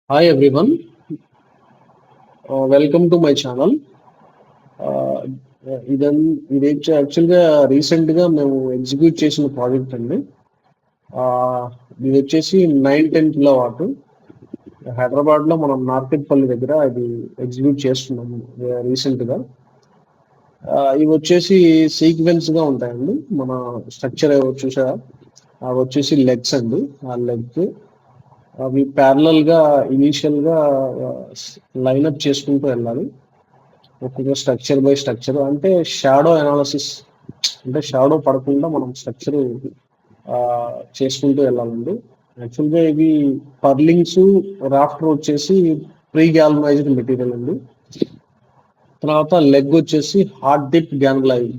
Hi everyone, welcome to my channel. ఇది యాక్చువల్గా రీసెంట్గా మేము ఎగ్జిక్యూట్ చేసిన ప్రాజెక్ట్ అండి. ఇది వచ్చేసి 9-10 కిలోవాట్ హైదరాబాద్లో మనం నార్కెట్పల్లి దగ్గర ఇది ఎగ్జిక్యూట్ చేస్తున్నాము రీసెంట్గా. ఇవి వచ్చేసి సీక్వెన్స్గా ఉంటాయండి. మన స్ట్రక్చర్ చూసారా, అవి వచ్చేసి లెగ్స్ అండి. ఆ లెగ్ అవి ప్యారలల్ గా ఇనీషియల్ గా లైన్అప్ చేసుకుంటూ వెళ్ళాలి. ఒక్కొక్క స్ట్రక్చర్ బై స్ట్రక్చర్ అంటే షాడో అనాలిసిస్, అంటే షాడో పడకుండా మనం స్ట్రక్చర్ చేసుకుంటూ వెళ్ళాలండి. యాక్చువల్గా ఇవి పర్లింగ్స్ రాఫ్టర్ వచ్చేసి ప్రీ గ్యాల్వనైజ్డ్ మెటీరియల్ అండి. తర్వాత లెగ్ వచ్చేసి హార్డ్ డిప్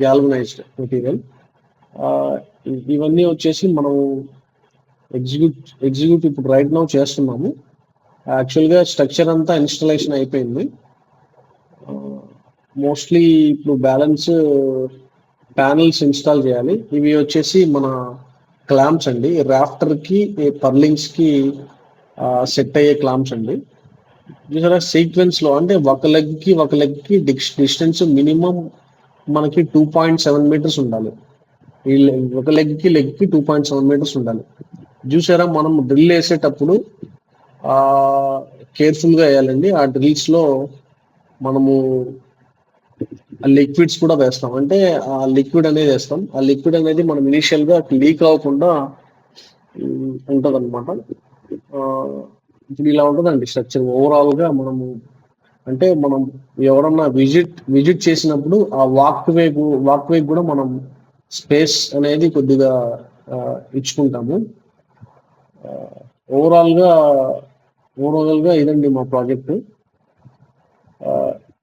గ్యాల్వనైజ్డ్ మెటీరియల్. ఇవన్నీ వచ్చేసి మనం ఎగ్జిక్యూట్ ఇప్పుడు రైట్ నౌ చేస్తున్నాము. యాక్చువల్గా స్ట్రక్చర్ అంతా ఇన్స్టలేషన్ అయిపోయింది. మోస్ట్లీ ఇప్పుడు బ్యాలెన్స్ ప్యానల్స్ ఇన్స్టాల్ చేయాలి. ఇవి వచ్చేసి మన క్లాంప్స్ అండి, రాఫ్టర్కి పర్లింగ్స్కి సెట్ అయ్యే క్లాంప్స్ అండి. చూసారా సీక్వెన్స్లో, అంటే ఒక లెగ్కి డిస్టెన్స్ మినిమం మనకి 2.7 మీటర్స్ ఉండాలి. ఒక లెగ్కి 2.7 మీటర్స్ ఉండాలి. చూసారా, మనం డ్రిల్ వేసేటప్పుడు కేర్ఫుల్గా వేయాలండి. ఆ డ్రిల్స్లో మనము లిక్విడ్స్ కూడా వేస్తాం, అంటే ఆ లిక్విడ్ అనేది వేస్తాం. ఆ లిక్విడ్ అనేది మనం ఇనీషియల్గా లీక్ అవ్వకుండా ఉంటుంది అనమాట. ఇప్పుడు ఇలా ఉంటుందండి స్ట్రక్చర్ ఓవరాల్గా. మనము అంటే మనం ఎవరన్నా విజిట్ చేసినప్పుడు ఆ వాక్ వే కూడా మనం స్పేస్ అనేది కొద్దిగా ఇచ్చుకుంటాము. ఓవరాల్గా ఇదండి మా ప్రాజెక్ట్.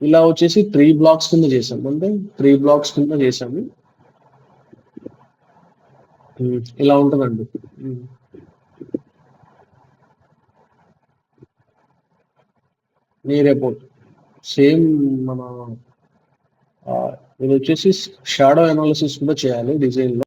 ఇలా వచ్చేసి 3 బ్లాక్స్ కింద చేసాము, అంటే 3 బ్లాక్స్ కింద చేసాము. ఇలా ఉంటుందండి. నీ రిపోర్ట్ సేమ్ మన ఇది వచ్చేసి షాడో అనాలిసిస్ కూడా చేయాలి డిజైన్ లో.